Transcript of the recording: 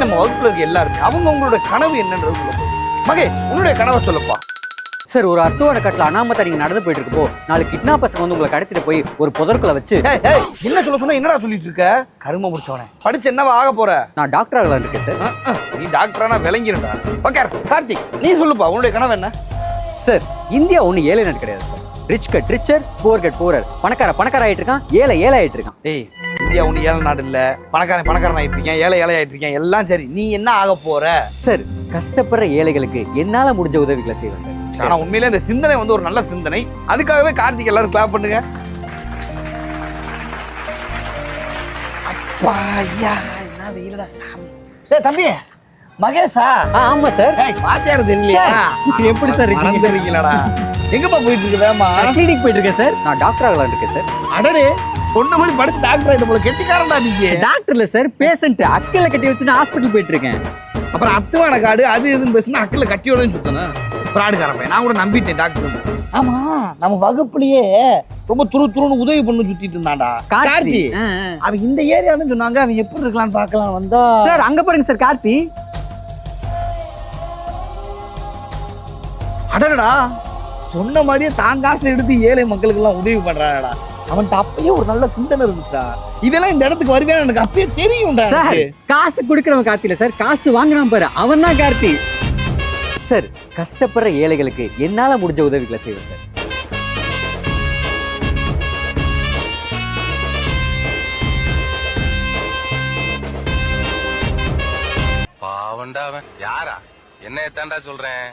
நம்ம வகுப்புல இருக்க எல்லாருமே அவங்களோட கனவு என்னன்றது சொல்ல போய். மகேஷ், உன்னுடைய கனவை சொல்லப்பா. சார், ஒரு அத்துவான கட்டில அனாமத்தா நீங்க நடந்து போயிட்டு இருக்கப்போ 4 கிட்னாப்பர்ஸ் வந்து உங்களை கடத்திட்டு போய் ஒரு புதற்குள்ள வச்சு என்ன சொல்ல சொன்னா என்னடா சொல்லிட்டு இருக்க? கரும முடிச்சவனே, படிச்சு என்னவா ஆக போற? நான் டாக்டர் ஆகலான்னு இருக்கேன் சார். நீ டாக்டரானா விளங்கிருடா. ஓகே கார்த்திக், நீ சொல்லுப்பா உன்னுடைய கனவு என்ன? சார், இந்தியா ஒண்ணு ஏழை நாடு கிடையாது சார். Rich get richer, poor get poorer. பணக்கார ஆயிட்டு இருக்கான், ஏழை ஆயிட்டு இருக்கான். ஏய், இந்தியா ஒண்ணு ஏழை நாடு இல்ல. பணக்காரன் ஆயிட்டு இருக்கேன், ஏழை ஆயிட்டு இருக்கேன், எல்லாம் சரி. நீ என்ன ஆக போற? சார், கஷ்டப்படுற ஏழைகளுக்கு என்னால முடிஞ்ச உதவிகளை செய்வேன் சார். ஆனா உண்மையிலே இந்த சிந்தனை வந்து ஒரு நல்ல சிந்தனை. அதுக்காகவே கார்த்திக் எல்லாரும் கிளாப் பண்ணுங்க. அப்பா ஐயா, என்ன வெயிலடா சாமி. டேய் தம்பி, மகேஷா? ஆமா சார். வாத்தியார் தெரியலையா? எப்படி சார் மறந்துடுவீங்களாடா? எங்கப்பா போயிட்டு இருக்க? வேமா கிளினிக் போயிட்டு இருக்கேன் சார். நான் டாக்டர் ஆகலான்னு இருக்கேன் சார். அடடே, சொன்ன மாதிரி படிச்சு டாக்டர் ஆயிட்டு போல. கெட்டிக்காரன்டா நீங்க. டாக்டர் இல்ல சார், பேஷண்ட். அக்கல கட்டி வச்சு நான் ஹாஸ்பிட்டல் போயிட்டு இருக்கேன். அப்புறம் அத்துவான காடு அது இதுன்னு பேசுனா அக்கல கட்டியோடன்னு சுத்தணும். பிராடுக்கார பையன். நான் கூட நம்பிட்டேன் டாக்டர். ஆமா, நம்ம வகுப்புலயே ரொம்ப துருன்னு உதவி பண்ணு சுத்திட்டு இருந்தான்டா கார்த்தி. அவன் இந்த ஏரியான்னு சொன்னாங்க. அவன் எப்படி இருக்கலாம்னு பாக்கலாம் வந்தா. சார், அங்க பாருங்க சார், கார்த்தி. அடடா, சொன்ன மாதிரியே தான் காசு எடுத்து ஏழை மக்களுக்கு எல்லாம் உதவி பண்றாடா. அவன்கிட்ட அப்பயே ஒரு நல்ல சிந்தனை இருந்துச்சுடா. இவெல்லாம் இந்த இடத்துக்கு வருவேன்னு எனக்கு அப்பயே தெரியும்டா. சார், காசு கொடுக்கறவன் கார்த்தி இல்ல சார், காசு வாங்குறான் பாரு, அவன் தான் கார்த்தி. சார், கஷ்டப்படுற ஏழைகளுக்கு என்னால முடிஞ்ச உதவிகளை செய்வேன் சார். பாவண்டா அவன். யாரா? என்ன தாண்டா சொல்றேன்.